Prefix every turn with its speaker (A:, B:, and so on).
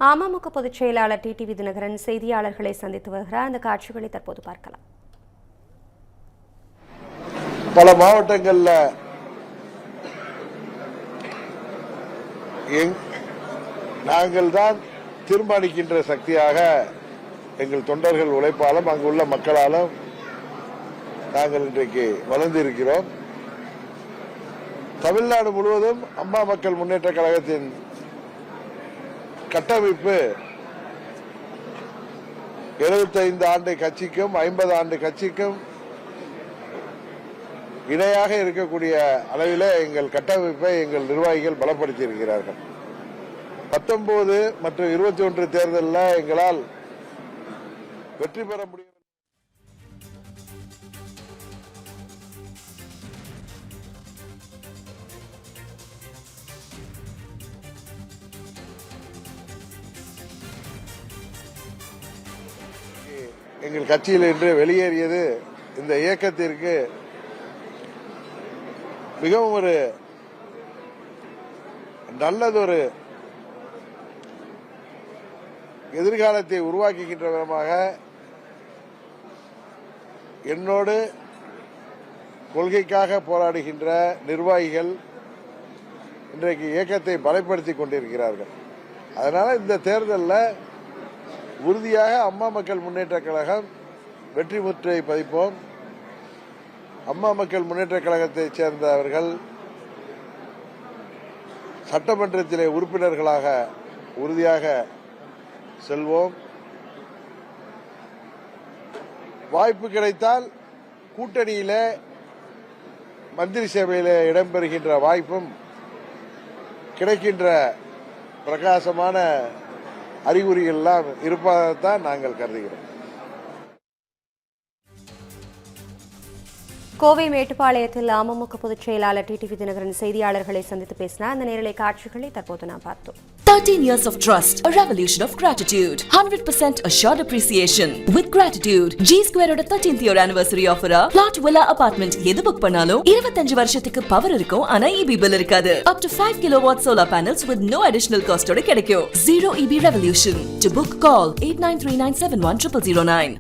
A: அமமுக பொதுச் செயலாளர் டிடிவி தினகரன் செய்தியாளர்களை சந்தித்து வருகிறார். அந்த காட்சிகளை தற்போது பார்க்கலாம்.
B: பல மாவட்டங்கள்ல நாங்கள் தான் தீர்மானிக்கின்ற சக்தியாக எங்கள் தொண்டர்கள் உழைப்பாலும் அங்குள்ள மக்களாலும் நாங்கள் இன்றைக்கு வளர்ந்திருக்கிறோம். தமிழ்நாடு முழுவதும் அம்மா மக்கள் முன்னேற்ற கழகத்தின் கட்டமைப்பு 75 ஆண்டு கட்சிக்கும் 50 ஆண்டு கட்சிக்கும் இணையாக இருக்கக்கூடிய அளவில் எங்கள் கட்டமைப்பை எங்கள் நிர்வாகிகள் பலப்படுத்தி இருக்கிறார்கள். 19 மற்றும் 21 தேர்தலில் எங்களால் வெற்றி பெற முடியும். எங்கள் கட்சியில் இன்று வெளியேறியது இந்த இயக்கத்திற்கு மிகவும் ஒரு நல்லதொரு எதிர்காலத்தை உருவாக்குகின்ற விதமாக என்னோடு கொள்கைக்காக போராடுகின்ற நிர்வாகிகள் இன்றைக்கு இயக்கத்தை பலப்படுத்திக் கொண்டிருக்கிறார்கள். அதனால இந்த தேர்தலில் உறுதியாக அம்மா மக்கள் முன்னேற்ற கழகம் வெற்றி முற்றை பதிப்போம். அம்மா மக்கள் முன்னேற்ற கழகத்தைச் சேர்ந்தவர்கள் சட்டமன்றத்திலே உறுப்பினர்களாக உறுதியாக செல்வோம். வாய்ப்பு கிடைத்தால் கூட்டணியிலே மந்திரி சபையிலே இடம்பெறுகின்ற வாய்ப்பும் கிடைக்கின்ற பிரகாசமான அறிகுறிகள் எல்லாம் இருப்பதைத்தான் நாங்கள் கருதுகிறோம்.
A: கோவை மேட்டுப்பாளையத்தில் அமமுக பொதுச் செயலாளர் டிடிவி தினகரன் செய்தியாளர்களை சந்தித்து பேசினார். அந்த நேரலை காட்சிகளை தற்போது நாம் பார்த்தோம்.
C: 13 years of trust, a revolution of gratitude, 100% assured appreciation. With gratitude, G Square oda 13th year anniversary offer plot villa apartment எது புக் பண்ணாலும் 25 வருஷத்துக்கு பவர் இருக்கும். ஆனா EB bill இருக்காது. Up to 5 kilowatt solar panels with no additional cost ஓட கிடைக்கும். Zero EB revolution. To book, call 8939710009.